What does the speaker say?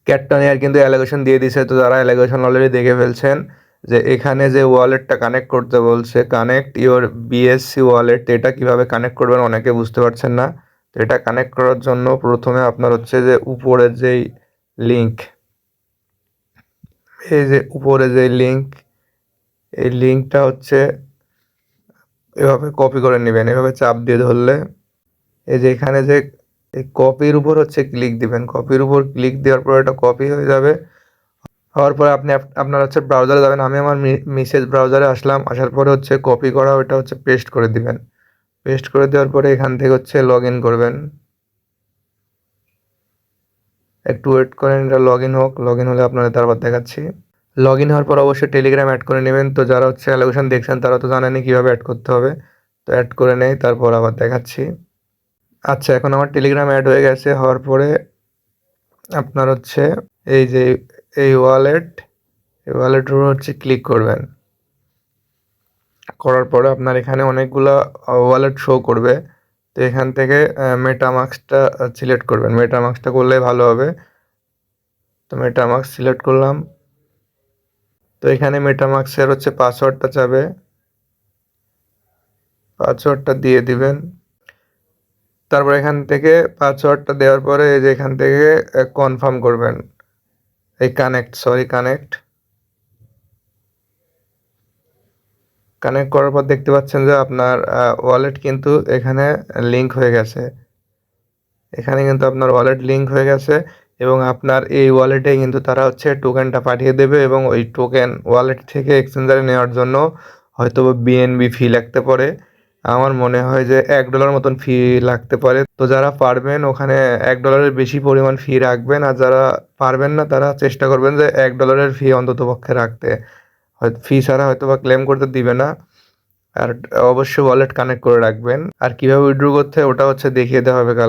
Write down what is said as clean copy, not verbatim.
ক্যাটটনিয়ার কিন্তু অ্যালোকেশন দিয়ে দিছে, তো যারা অ্যালোকেশন অলরেডি দেখে ফেলছেন যে এখানে যে ওয়ালেটটা কানেক্ট করতে বলছে, কানেক্ট ইওর বিএসসি ওয়ালেট, এটা কিভাবে কানেক্ট করবেন অনেকে বুঝতে পারছেন না। তো এটা কানেক্ট করার জন্য প্রথমে আপনার হচ্ছে যে উপরের যেই লিঙ্ক, এই যে উপরে যে লিঙ্ক, এই লিঙ্কটা হচ্ছে এভাবে কপি করে নেবেন, এভাবে চাপ দিয়ে ধরলে এই যে এখানে যে এই কপির উপর হচ্ছে ক্লিক দিবেন, কপির উপর ক্লিক দেওয়ার পর এটা কপি হয়ে যাবে। হওয়ার পরে আপনি আপনার হচ্ছে ব্রাউজারে যাবেন, আমি আমার মেসেজ ব্রাউজারে আসলাম, আসার পরে হচ্ছে কপি করা ওটা হচ্ছে পেস্ট করে দিবেন। পেস্ট করে দেওয়ার পরে এখান থেকে হচ্ছে লগ ইন করবেন, একটু ওয়েট করেন, এটা লগ ইন হোক, লগ ইন হলে আপনাদের তারপর দেখাচ্ছি। লগ ইন হওয়ার পর অবশ্যই টেলিগ্রাম অ্যাড করে নেবেন। তো যারা হচ্ছে অ্যালোকেশন দেখছেন তারা তো জানেনই কীভাবে অ্যাড করতে হবে, তো অ্যাড করে নেই, তারপর আবার দেখাচ্ছি। আচ্ছা, এখন আমার টেলিগ্রাম অ্যাড হয়ে গেছে। হওয়ার পরে আপনার হচ্ছে এই যে এই ওয়ালেটের উপর হচ্ছে ক্লিক করবেন। করার পরে আপনার এখানে অনেকগুলো ওয়ালেট শো করবে, তো এখান থেকে মেটামাস্কটা সিলেক্ট করবেন, মেটামাস্কটা করলে ভালো হবে। তো মেটামাস্ক সিলেক্ট করলাম। তো এখানে মেটামাস্কের হচ্ছে পাসওয়ার্ডটা চাবে, পাসওয়ার্ডটা দিয়ে দিবেন। তারপর এখান থেকে পাসওয়ার্ডটা দেওয়ার পরে এই যে এখান থেকে কনফার্ম করবেন, এই কানেক্ট করার পর দেখতে পাচ্ছেন যে আপনার ওয়ালেট কিন্তু এখানে লিঙ্ক হয়ে গেছে, এখানে কিন্তু আপনার ওয়ালেট লিঙ্ক হয়ে গেছে এবং আপনার এই ওয়ালেটে কিন্তু তারা হচ্ছে টোকেনটা পাঠিয়ে দেবে এবং ওই টোকেন ওয়ালেট থেকে এক্সচেঞ্জারে নেওয়ার জন্য হয়তো বিএনবি ফি লাগতে পারে। আমার মনে হয় যে $1 মতন ফি লাগতে পারে। তো যারা পারবেন ওখানে $1 বেশি পরিমাণ ফি রাখবেন, আর যারা পারবেন না তারা চেষ্টা করবেন যে $1 ফি অন্তত পক্ষে রাখতে, হয়তো ফি ছাড়া হয়তো বা ক্লেম করতে দিবে না। আর অবশ্যই ওয়ালেট কানেক্ট করে রাখবেন। আর কিভাবে উইথড্র করতে হয় ওটা হচ্ছে দেখিয়ে দেওয়া হবে কাল।